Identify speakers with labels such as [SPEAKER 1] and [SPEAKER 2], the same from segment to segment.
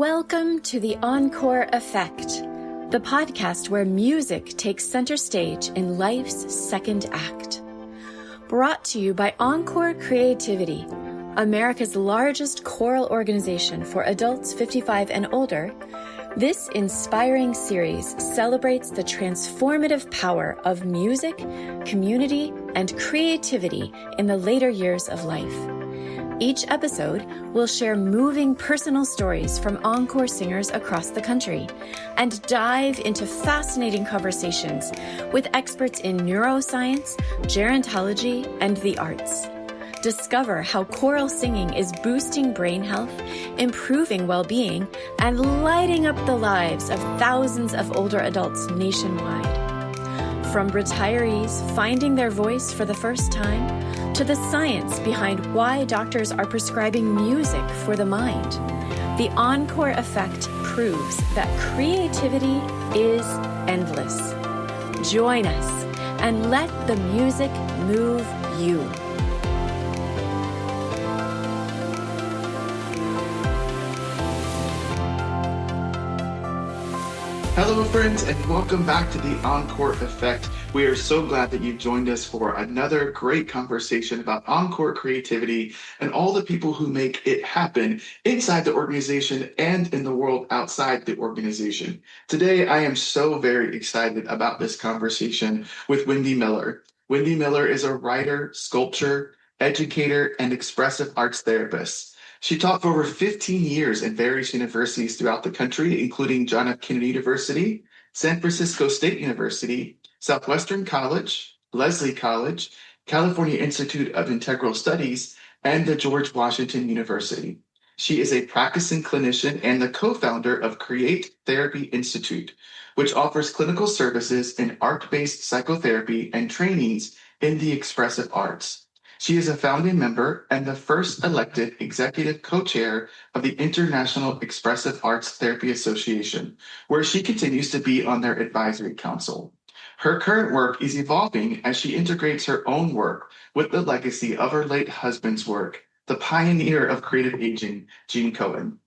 [SPEAKER 1] Welcome to the Encore Effect, the podcast where music takes center stage in life's second act. Brought to you by Encore Creativity, America's largest choral organization for adults 55 and older. This inspiring series celebrates the transformative power of music, community, and creativity in the later years of life. Each episode will share moving personal stories from encore singers across the country and dive into fascinating conversations with experts in neuroscience, gerontology, and the arts. Discover how choral singing is boosting brain health, improving well-being, and lighting up the lives of thousands of older adults nationwide. From retirees finding their voice for the first time, to the science behind why doctors are prescribing music for the mind, the Encore Effect proves that creativity is endless. Join us and let the music move you.
[SPEAKER 2] Hello friends, and welcome back to the Encore Effect. We are so glad that you've joined us for another great conversation about encore creativity and all the people who make it happen inside the organization and in the world outside the organization. Today, I am so very excited about this conversation with Wendy Miller. Wendy Miller is a writer, sculptor, educator, and expressive arts therapist. She taught for over 15 years at various universities throughout the country, including John F. Kennedy University, San Francisco State University, Southwestern College, Lesley College, California Institute of Integral Studies, and the George Washington University. She is a practicing clinician and the co-founder of Create Therapy Institute, which offers clinical services in art-based psychotherapy and trainings in the expressive arts. She is a founding member and the first elected executive co-chair of the International Expressive Arts Therapy Association, where she continues to be on their advisory council. Her current work is evolving as she integrates her own work with the legacy of her late husband's work, the pioneer of creative aging, Gene Cohen.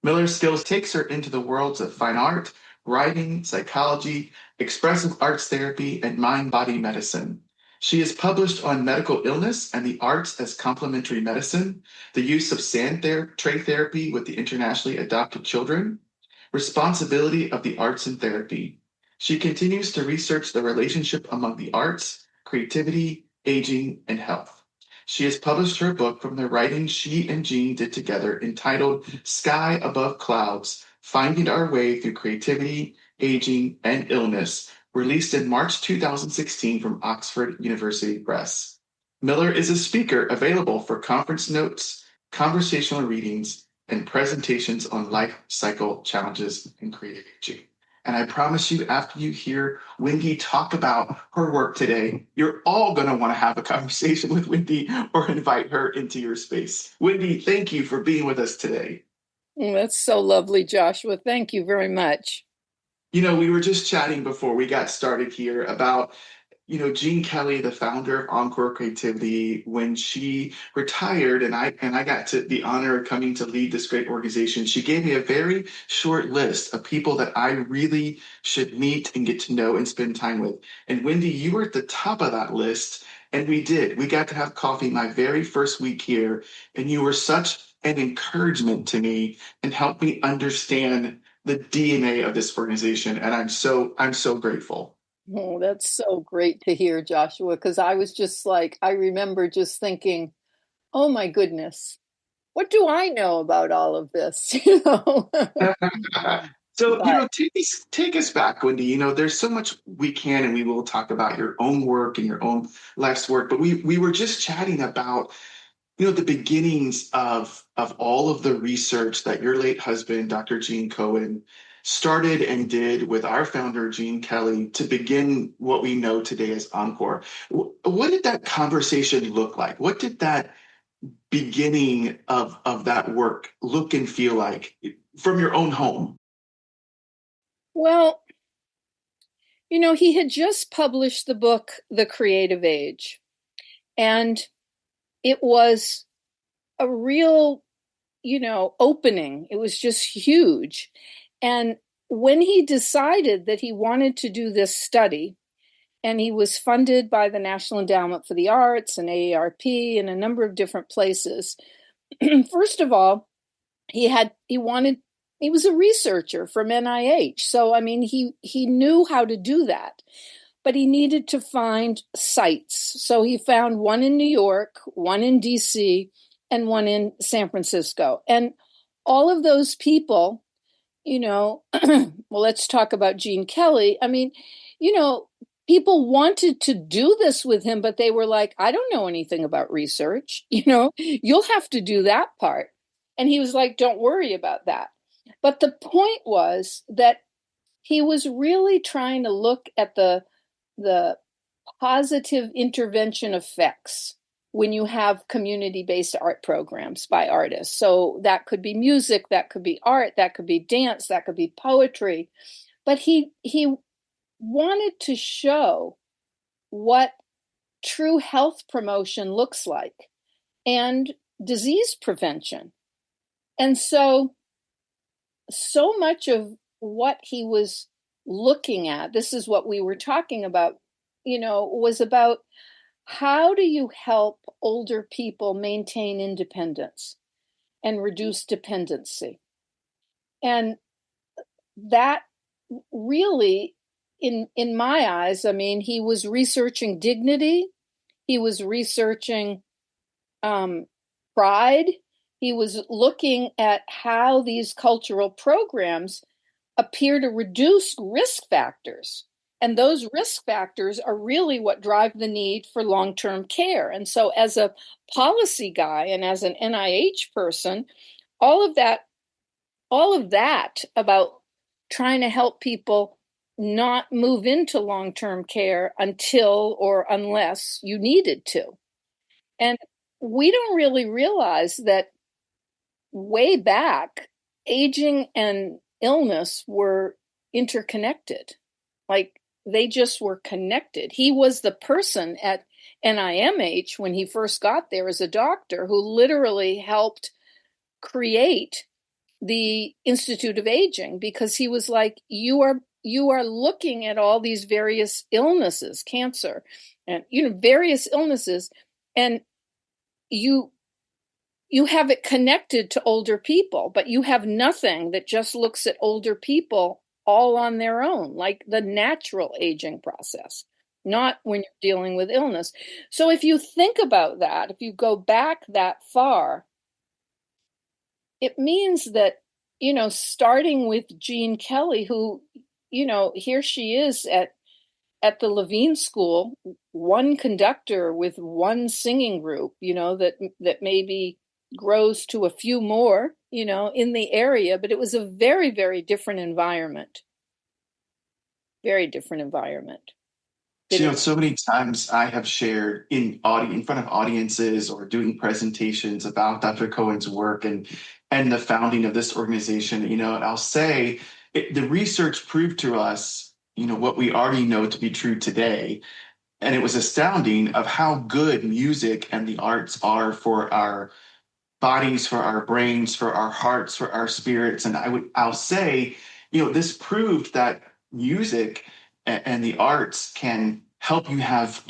[SPEAKER 2] Miller's skills takes her into the worlds of fine art, writing, psychology, expressive arts therapy, and mind-body medicine. She is published on medical illness and the arts as complementary medicine, the use of tray therapy with the internationally adopted children, responsibility of the arts in therapy. She continues to research the relationship among the arts, creativity, aging, and health. She has published her book from the writing she and Jean did together entitled Sky Above Clouds, Finding Our Way Through Creativity, Aging, and Illness, released in March 2016 from Oxford University Press. Miller is a speaker available for conference notes, conversational readings, and presentations on life cycle challenges and creative aging. And I promise you, after you hear Wendy talk about her work today, you're all going to want to have a conversation with Wendy or invite her into your space. Wendy, thank you for being with us today.
[SPEAKER 3] That's so lovely, Joshua. Thank you very much.
[SPEAKER 2] You know, we were just chatting before we got started here about, Jean Kelly, the founder of Encore Creativity, when she retired and I got to the honor of coming to lead this great organization, she gave me a very short list of people that I really should meet and get to know and spend time with. And Wendy, you were at the top of that list. And we did. We got to have coffee my very first week here. And you were such an encouragement to me and helped me understand the DNA of this organization, and I'm so grateful.
[SPEAKER 3] Oh, that's so great to hear, Joshua, because I was just like, I remember just thinking, oh my goodness, what do I know about all of this?
[SPEAKER 2] So, take us back, Wendy. There's so much we can and we will talk about your own work and your own life's work, but we were just chatting about the beginnings of all of the research that your late husband, Dr. Gene Cohen, started and did with our founder, Gene Kelly, to begin what we know today as Encore. What did that conversation look like? What did that beginning of that work look and feel like from your own home?
[SPEAKER 3] Well, he had just published the book, The Creative Age, and it was a real opening. It was just huge. And when he decided that he wanted to do this study, and he was funded by the National Endowment for the Arts and AARP and a number of different places. First of all, he was a researcher from NIH. So, I mean, he knew how to do that, but he needed to find sites. So he found one in New York, one in DC, and one in San Francisco. And all of those people, well, let's talk about Gene Kelly. I mean, people wanted to do this with him, but they were like, I don't know anything about research. You'll have to do that part. And he was like, don't worry about that. But the point was that he was really trying to look at the positive intervention effects when you have community-based art programs by artists. So that could be music, that could be art, that could be dance, that could be poetry. But he wanted to show what true health promotion looks like and disease prevention. And so much of what he was looking at, this is what we were talking about, was about how do you help older people maintain independence and reduce dependency? And that really, in my eyes, I mean, he was researching dignity, he was researching pride, he was looking at how these cultural programs appear to reduce risk factors. And those risk factors are really what drive the need for long-term care. And so as a policy guy and as an NIH person, all of that about trying to help people not move into long-term care until or unless you needed to. And we don't really realize that way back, aging and illness were interconnected. Like they just were connected. He was the person at NIMH when he first got there as a doctor who literally helped create the Institute of Aging, because he was like, you are looking at all these various illnesses, cancer, and various illnesses, and you have it connected to older people, but you have nothing that just looks at older people all on their own, like the natural aging process, not when you're dealing with illness. So if you think about that, if you go back that far, it means that, starting with Gene Kelly, who, here she is at the Levine School, one conductor with one singing group, that maybe grows to a few more, in the area, but it was a very, very different environment. Very different environment.
[SPEAKER 2] So many times I have shared in front of audiences or doing presentations about Dr. Cohen's work and the founding of this organization, and I'll say the research proved to us, what we already know to be true today. And it was astounding of how good music and the arts are for our bodies, for our brains, for our hearts, for our spirits. And I'll say, this proved that music and the arts can help you have,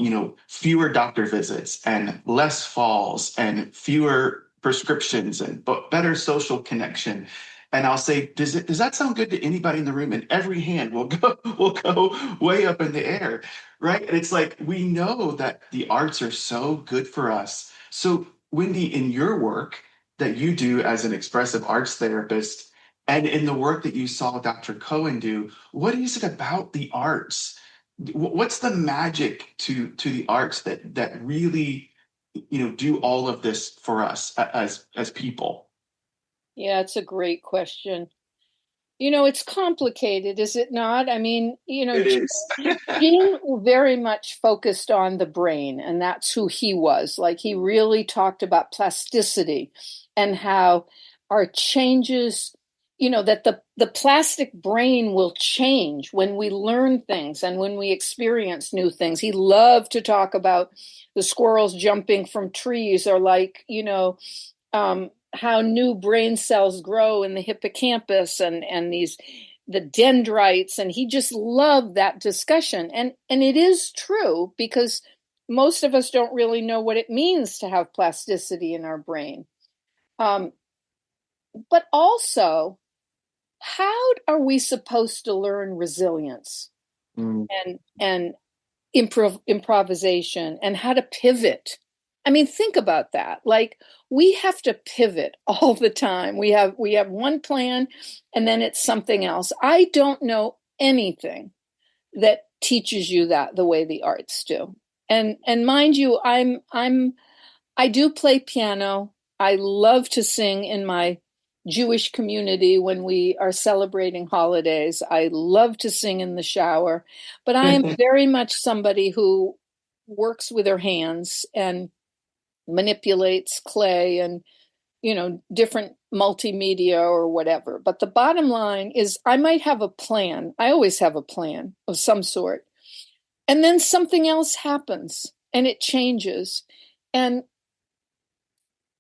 [SPEAKER 2] fewer doctor visits and less falls and fewer prescriptions and better social connection. And I'll say, does that sound good to anybody in the room? And every hand will go way up in the air, right? And it's like, we know that the arts are so good for us. So Wendy, in your work that you do as an expressive arts therapist, and in the work that you saw Dr. Cohen do, what is it about the arts? What's the magic to the arts that really, do all of this for us as people?
[SPEAKER 3] Yeah, it's a great question. It's complicated, is it not? I mean,
[SPEAKER 2] It is.
[SPEAKER 3] Gene very much focused on the brain, and that's who he was. Like, he really talked about plasticity and how our changes, that the plastic brain will change when we learn things and when we experience new things. He loved to talk about the squirrels jumping from trees, or like, how new brain cells grow in the hippocampus and the dendrites, and he just loved that discussion. And it is true, because most of us don't really know what it means to have plasticity in our brain. But also, how are we supposed to learn resilience and improvisation and how to pivot? I mean, think about that. Like, we have to pivot all the time. We have one plan, and then it's something else. I don't know anything that teaches you that the way the arts do. And mind you, I do play piano. I love to sing in my Jewish community when we are celebrating holidays. I love to sing in the shower, but I am very much somebody who works with her hands and manipulates clay and, different multimedia or whatever. But the bottom line is, I might have a plan. I always have a plan of some sort. And then something else happens and it changes. And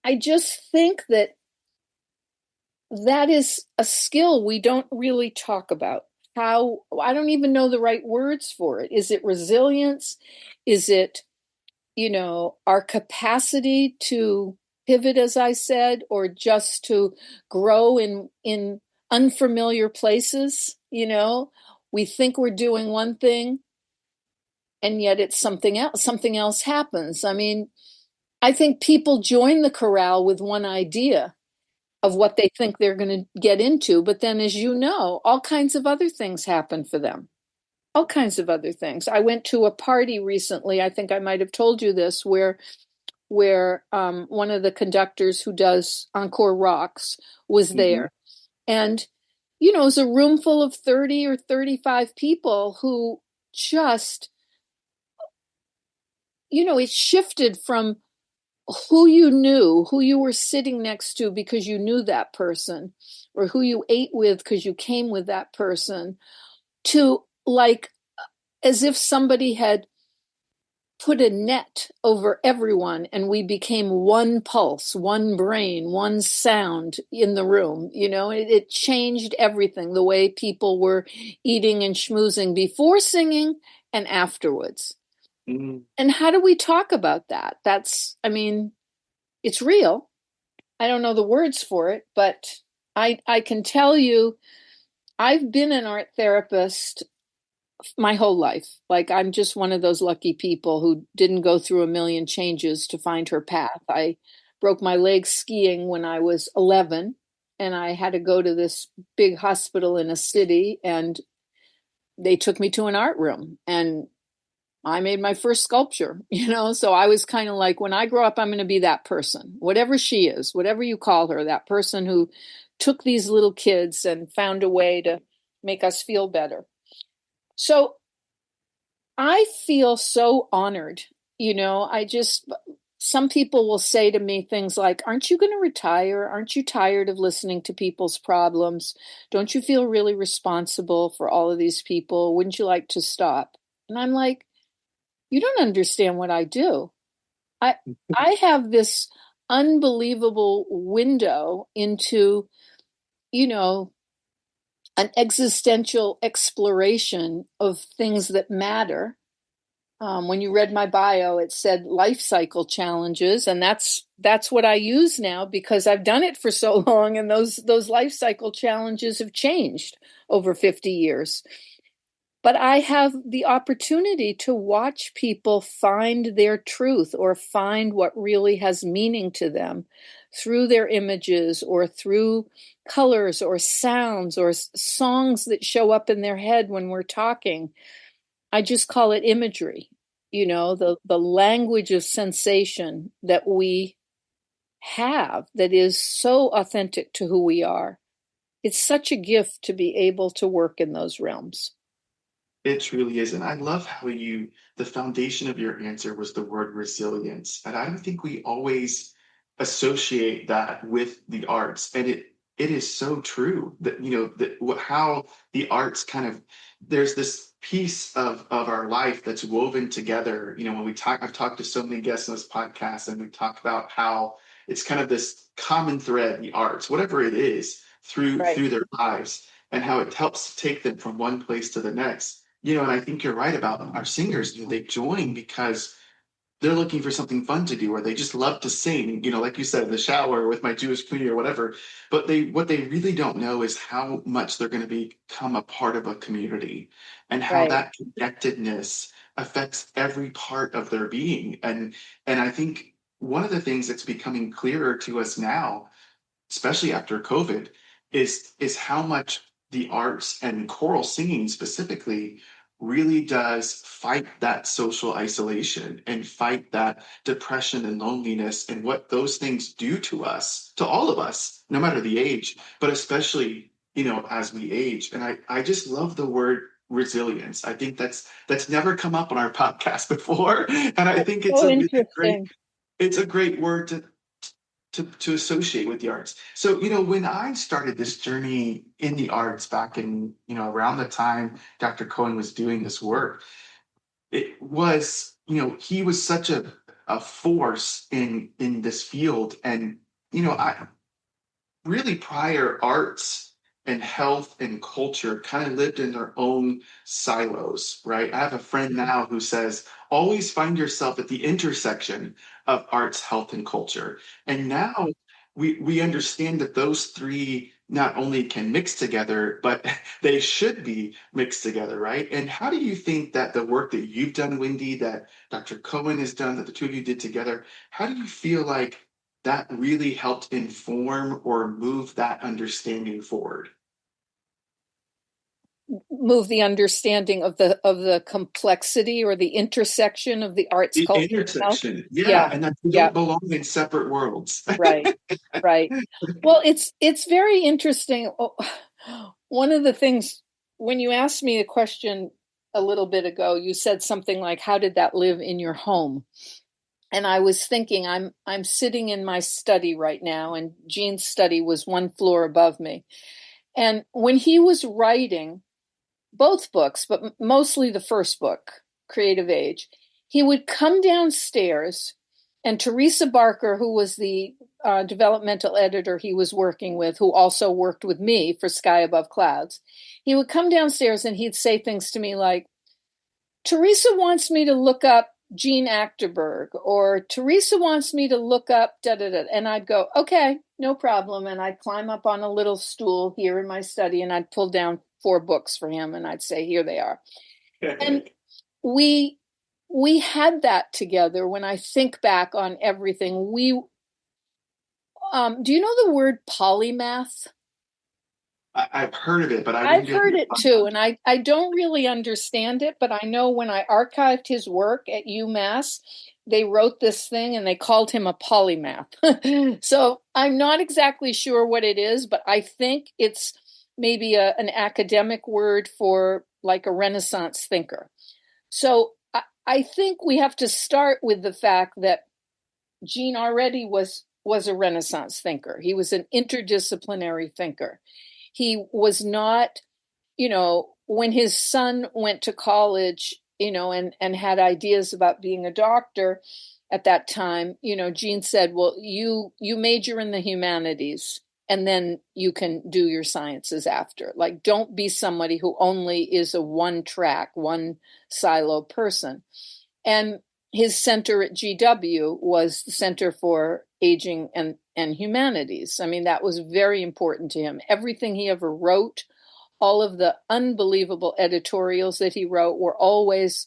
[SPEAKER 3] I just think that is a skill we don't really talk about. How, I don't even know the right words for it. Is it resilience? Is it, our capacity to pivot, as I said, or just to grow in unfamiliar places? We think we're doing one thing, and yet it's something else. Something else happens. I mean, I think people join the corral with one idea of what they think they're going to get into. But then, as you know, all kinds of other things happen for them. All kinds of other things. I went to a party recently, I think I might have told you this, where one of the conductors who does Encore Rocks was there. And, it was a room full of 30 or 35 people who just, it shifted from who you knew, who you were sitting next to because you knew that person, or who you ate with because you came with that person, to like as if somebody had put a net over everyone and we became one pulse, one brain, one sound in the room. It changed everything, the way people were eating and schmoozing before singing and afterwards. And how do we talk about that? It's real. I don't know the words for it, but I can tell you, I've been an art therapist my whole life. Like, I'm just one of those lucky people who didn't go through a million changes to find her path. I broke my leg skiing when I was 11, and I had to go to this big hospital in a city, and they took me to an art room, and I made my first sculpture, so I was kind of like, when I grow up, I'm going to be that person, whatever she is, whatever you call her, that person who took these little kids and found a way to make us feel better. So I feel so honored. Some people will say to me things like, aren't you going to retire? Aren't you tired of listening to people's problems? Don't you feel really responsible for all of these people? Wouldn't you like to stop? And I'm like, you don't understand what I do. I have this unbelievable window into, an existential exploration of things that matter. When you read my bio, it said life cycle challenges, and that's what I use now because I've done it for so long, and those life cycle challenges have changed over 50 years. But I have the opportunity to watch people find their truth or find what really has meaning to them through their images or through colors or sounds or songs that show up in their head when we're talking. I just call it imagery, the language of sensation that we have that is so authentic to who we are. It's such a gift to be able to work in those realms.
[SPEAKER 2] It truly is. And I love how the foundation of your answer was the word resilience. And I don't think we always associate that with the arts. And it is so true that, how the arts there's this piece of our life that's woven together. When I've talked to so many guests on this podcast, and we talk about how it's kind of this common thread, the arts, whatever it is, through their lives, and how it helps take them from one place to the next. And I think you're right about our singers. They join because they're looking for something fun to do, or they just love to sing, like you said, in the shower with my Jewish queen or whatever. But what they really don't know is how much they're going to become a part of a community, and how that connectedness affects every part of their being. And I think one of the things that's becoming clearer to us now, especially after COVID, is how much the arts and choral singing specifically really does fight that social isolation and fight that depression and loneliness, and what those things do to us, to all of us, no matter the age, but especially, as we age. And I just love the word resilience. I think that's never come up on our podcast before. And I think it's a great word to associate with the arts. So, when I started this journey in the arts back in, around the time Dr. Cohen was doing this work, it was, he was such a force in this field. And, I really, prior, arts and health and culture kind of lived in their own silos, right? I have a friend now who says, always find yourself at the intersection of arts, health, and culture. And now we understand that those three not only can mix together, but they should be mixed together, right? And how do you think that the work that you've done, Wendy, that Dr. Cohen has done, that the two of you did together, how do you feel like that really helped inform or move that understanding forward?
[SPEAKER 3] Move the understanding of the complexity or the intersection of the arts,
[SPEAKER 2] The
[SPEAKER 3] culture,
[SPEAKER 2] intersection, yeah, and that they don't belong in separate worlds.
[SPEAKER 3] Right. Well, it's very interesting. One of the things, when you asked me a question a little bit ago, you said something like, "How did that live in your home?" And I was thinking, I'm sitting in my study right now, and Gene's study was one floor above me. And when he was writing both books, but mostly the first book, Creative Age, he would come downstairs, and Teresa Barker, who was the developmental editor he was working with, who also worked with me for Sky Above Clouds, he would come downstairs and he'd say things to me like, "Teresa wants me to look up Gene Achterberg," or "Teresa wants me to look up da-da-da." And I'd go, "Okay, no problem." And I'd climb up on a little stool here in my study, and I'd pull down 4 books for him, and I'd say, "Here they are." And we had that together. When I think back on everything, do you know the word polymath?
[SPEAKER 2] I've heard of it, but
[SPEAKER 3] I've heard it too, and I don't really understand it, but I know when I archived his work at UMass, they wrote this thing and they called him a polymath. So I'm not exactly sure what it is, but I think it's maybe an academic word for like a Renaissance thinker. So I think we have to start with the fact that Gene already was a Renaissance thinker. He was an interdisciplinary thinker. He was not, when his son went to college, and had ideas about being a doctor at that time, Gene said, "Well, you major in the humanities and then you can do your sciences after. Like, don't be somebody who only is a one silo person." And his center at GW was the Center for Aging and Humanities. I mean, that was very important to him. Everything he ever wrote, all of the unbelievable editorials that he wrote, were always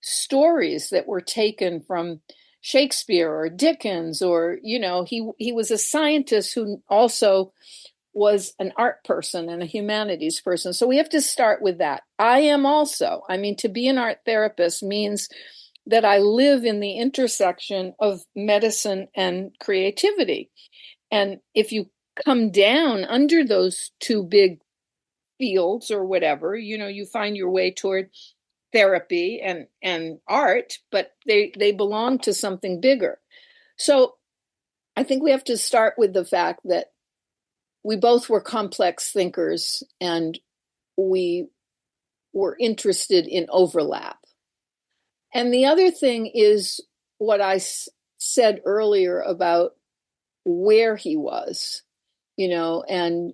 [SPEAKER 3] stories that were taken from Shakespeare or Dickens, or, he was a scientist who also was an art person and a humanities person. So we have to start with that. I am also. I mean, to be an art therapist means that I live in the intersection of medicine and creativity. And if you come down under those two big fields or whatever, you find your way toward therapy and art, but they belong to something bigger. So I think we have to start with the fact that we both were complex thinkers and we were interested in overlap. And the other thing is what I said earlier about where he was, and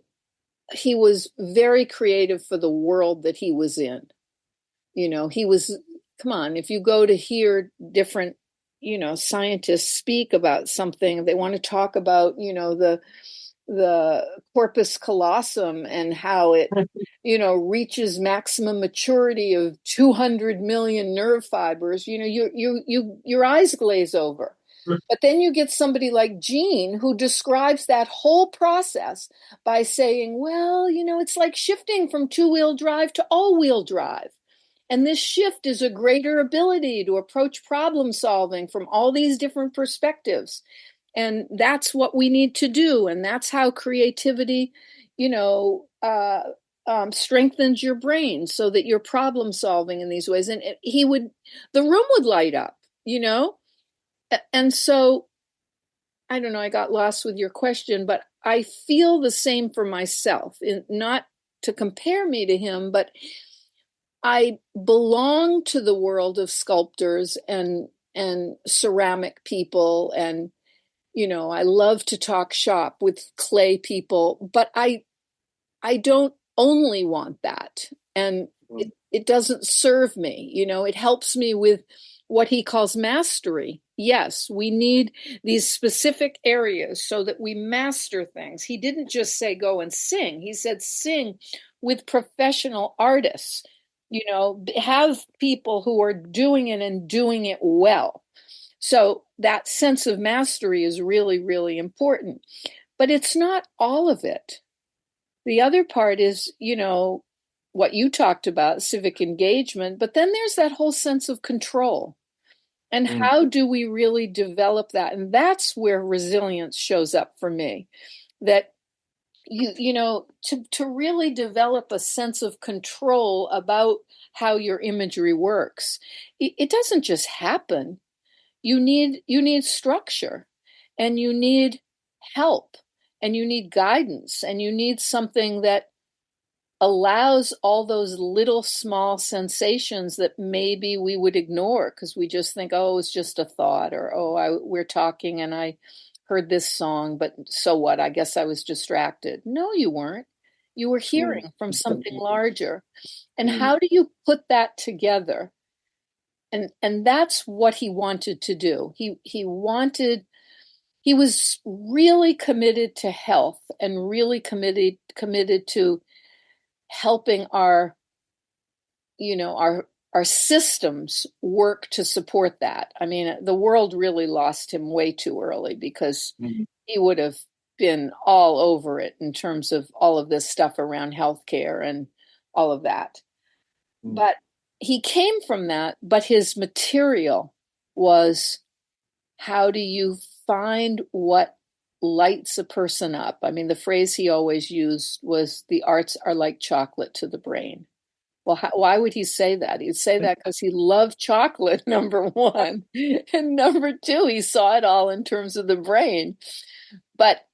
[SPEAKER 3] he was very creative for the world that he was in. He was, come on, if you go to hear different, scientists speak about something, they want to talk about, the corpus callosum and how it, reaches maximum maturity of 200 million nerve fibers, your eyes glaze over. But then you get somebody like Gene who describes that whole process by saying, well, it's like shifting from two-wheel drive to all-wheel drive. And this shift is a greater ability to approach problem solving from all these different perspectives. And that's what we need to do. And that's how creativity, strengthens your brain so that you're problem solving in these ways. And the room would light up, And so, I don't know, I got lost with your question, but I feel the same for myself, not to compare me to him, but I belong to the world of sculptors and ceramic people. And, I love to talk shop with clay people, but I don't only want that. And it doesn't serve me, it helps me with what he calls mastery. Yes, we need these specific areas so that we master things. He didn't just say go and sing. He said sing with professional artists, have people who are doing it and doing it well. So that sense of mastery is really, really important. But it's not all of it. The other part is, what you talked about, civic engagement, but then there's that whole sense of control. And how do we really develop that? And that's where resilience shows up for me. That to really develop a sense of control about how your imagery works, it doesn't just happen. You need structure, and you need help, and you need guidance, and you need something that allows all those little small sensations that maybe we would ignore because we just think, oh, it's just a thought, or we're talking and I heard this song, but so what? I guess I was distracted. No, you weren't. You were hearing from something larger. And how do you put that together? And that's what he wanted to do. He was really committed to health and really committed to helping our systems work to support that. I mean, the world really lost him way too early because he would have been all over it in terms of all of this stuff around healthcare and all of that. But he came from that, but his material was, how do you find what lights a person up? I mean, the phrase he always used was, the arts are like chocolate to the brain. Well, why would he say that? He'd say that because he loved chocolate, number one. And number two, he saw it all in terms of the brain. But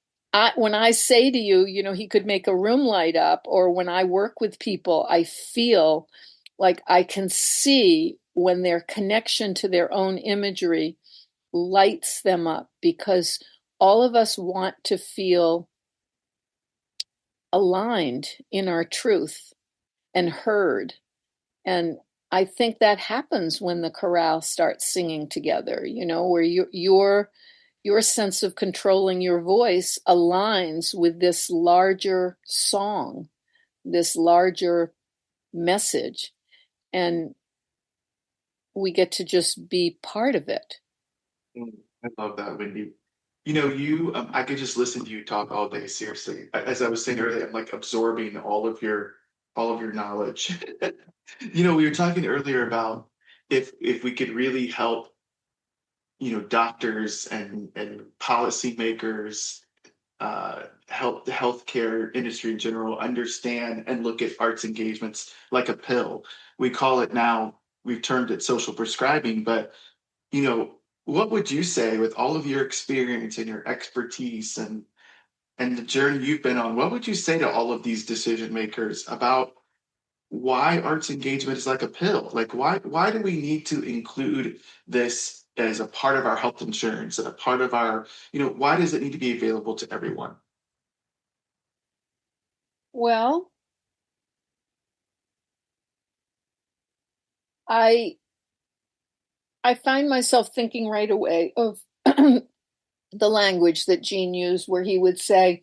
[SPEAKER 3] when I say to you, he could make a room light up, or when I work with people, I feel like I can see when their connection to their own imagery lights them up, because all of us want to feel aligned in our truth and heard. And I think that happens when the chorale starts singing together, where your sense of controlling your voice aligns with this larger song, this larger message, and we get to just be part of it.
[SPEAKER 2] I love that, Wendy. I could just listen to you talk all day. Seriously, as I was saying earlier, I'm like absorbing all of your knowledge. We were talking earlier about if we could really help, doctors and policymakers, help the healthcare industry in general understand and look at arts engagements like a pill. We call it now, we've termed it social prescribing, but what would you say, with all of your experience and your expertise and the journey you've been on, what would you say to all of these decision makers about why arts engagement is like a pill? Like, why do we need to include this as a part of our health insurance and a part of our, why does it need to be available to everyone?
[SPEAKER 3] Well, I find myself thinking right away of the language that Gene used, where he would say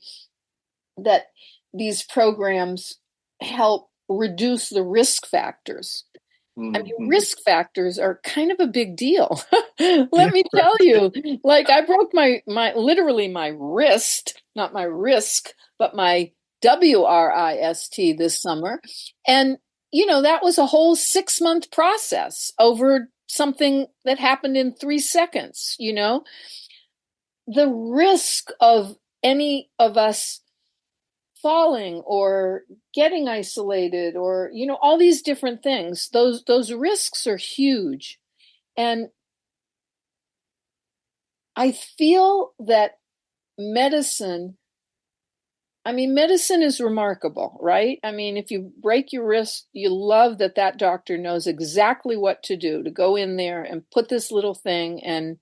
[SPEAKER 3] that these programs help reduce the risk factors. I mean,
[SPEAKER 2] Mm-hmm.
[SPEAKER 3] risk factors are kind of a big deal. Let me tell you, like I broke literally my wrist, not my risk, but my WRIST this summer. And, that was a whole 6-month process over something that happened in 3 seconds, The risk of any of us falling or getting isolated or all these different things, those risks are huge. And I feel that medicine is remarkable, right? I mean, if you break your wrist, you love that doctor knows exactly what to do, to go in there and put this little thing, and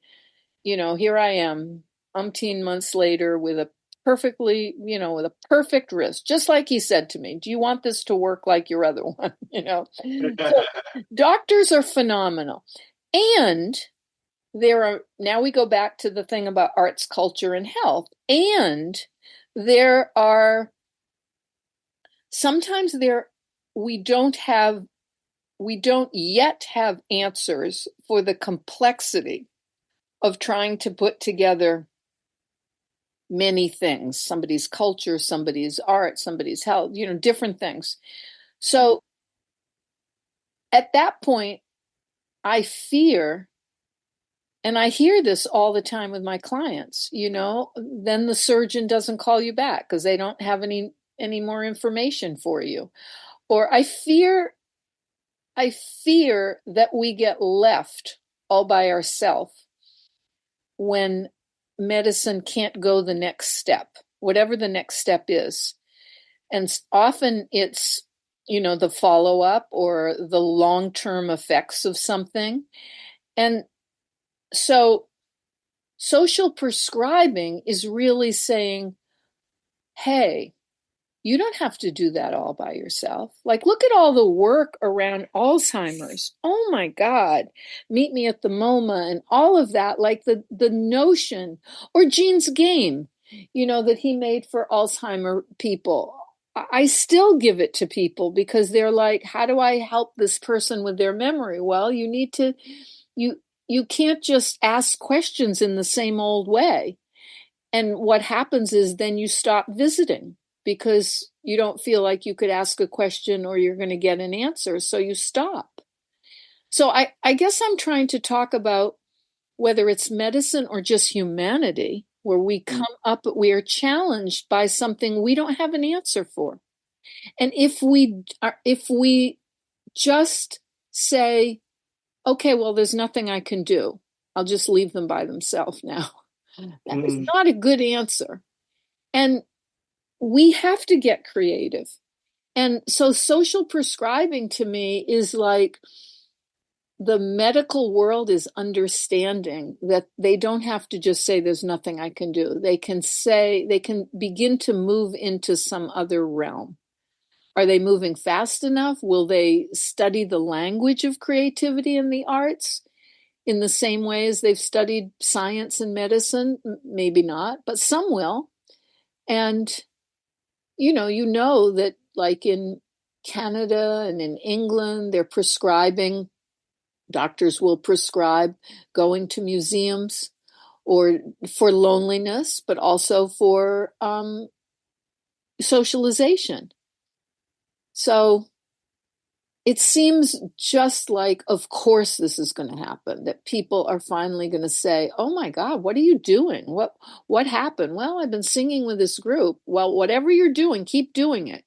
[SPEAKER 3] here I am umpteen months later with a perfect wrist, just like he said to me, do you want this to work like your other one? So doctors are phenomenal. And now we go back to the thing about arts, culture, and health. And sometimes we don't yet have answers for the complexity of trying to put together many things, somebody's culture, somebody's art, somebody's health, different things. So at that point, I fear, and I hear this all the time with my clients, then the surgeon doesn't call you back because they don't have any more information for you. Or I fear that we get left all by ourselves when medicine can't go the next step, whatever the next step is. And often it's, the follow-up or the long-term effects of something. And so social prescribing is really saying, hey, you don't have to do that all by yourself. Like, look at all the work around Alzheimer's. Oh my God, meet me at the MoMA and all of that, like the notion, or Gene's game, that he made for Alzheimer people. I still give it to people because they're like, how do I help this person with their memory? Well, you can't just ask questions in the same old way. And what happens is then you stop visiting because you don't feel like you could ask a question or you're going to get an answer. So you stop. So I guess I'm trying to talk about whether it's medicine or just humanity, where we we are challenged by something we don't have an answer for. And if we just say, okay, well, there's nothing I can do, I'll just leave them by themselves now. That is not a good answer. And we have to get creative. And so social prescribing to me is like the medical world is understanding that they don't have to just say there's nothing I can do. They can begin to move into some other realm. Are they moving fast enough? Will they study the language of creativity in the arts in the same way as they've studied science and medicine? Maybe not, but some will. And you know that like in Canada and in England, doctors will prescribe going to museums or for loneliness, but also for socialization. So it seems just like, of course, this is going to happen, that people are finally going to say, oh my God, what are you doing? What happened? Well, I've been singing with this group. Well, whatever you're doing, keep doing it,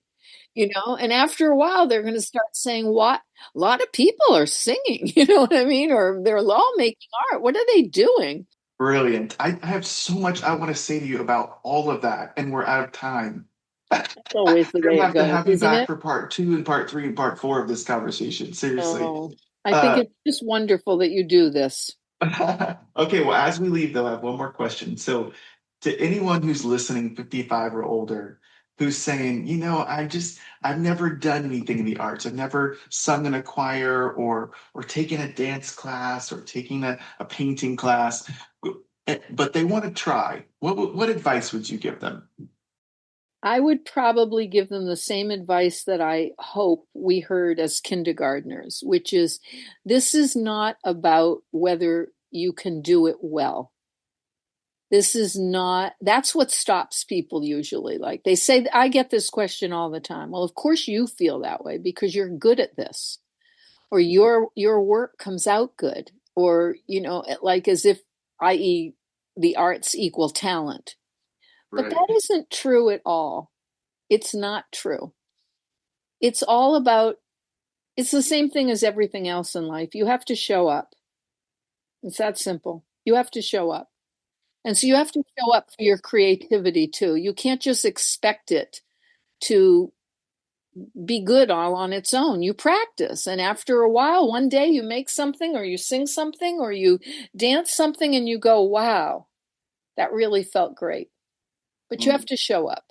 [SPEAKER 3] and after a while, they're going to start saying, what? A lot of people are singing, you know what I mean? Or they're all making art. What are they doing?
[SPEAKER 2] Brilliant. I have so much I want to say to you about all of that, and we're out of time.
[SPEAKER 3] That's always the
[SPEAKER 2] We're
[SPEAKER 3] way
[SPEAKER 2] gonna
[SPEAKER 3] it
[SPEAKER 2] have to
[SPEAKER 3] goes,
[SPEAKER 2] have you
[SPEAKER 3] isn't
[SPEAKER 2] back
[SPEAKER 3] it?
[SPEAKER 2] for part 2 and part 3 and part 4 of this conversation. Seriously.
[SPEAKER 3] Oh, I think it's just wonderful that you do this.
[SPEAKER 2] Okay, well, as we leave, though, I have one more question. So, to anyone who's listening, 55 or older, who's saying, I've never done anything in the arts. I've never sung in a choir or taken a dance class or taking a painting class, but they want to try. What advice would you give them?
[SPEAKER 3] I would probably give them the same advice that I hope we heard as kindergartners, which is this is not about whether you can do it well. That's what stops people usually. Like they say, I get this question all the time. Well, of course you feel that way because you're good at this, or your work comes out good, or, like as if, i.e., the arts equal talent. But
[SPEAKER 2] Right.
[SPEAKER 3] that isn't true at all. It's not true. It's all about, it's the same thing as everything else in life. You have to show up. It's that simple. You have to show up. And so you have to show up for your creativity too. You can't just expect it to be good all on its own. You practice. And after a while, one day you make something or you sing something or you dance something and you go, wow, that really felt great. But you have to show up.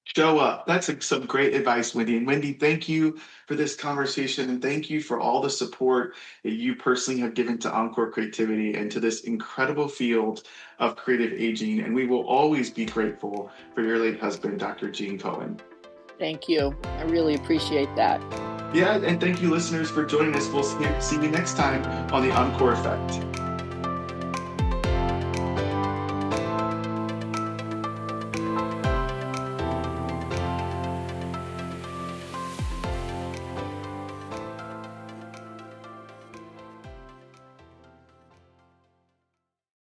[SPEAKER 2] Show up. That's some great advice, Wendy. And Wendy, thank you for this conversation and thank you for all the support that you personally have given to Encore Creativity and to this incredible field of creative aging. And we will always be grateful for your late husband, Dr. Gene Cohen.
[SPEAKER 3] Thank you. I really appreciate that.
[SPEAKER 2] Yeah, and thank you, listeners, for joining us. We'll see you next time on The Encore Effect.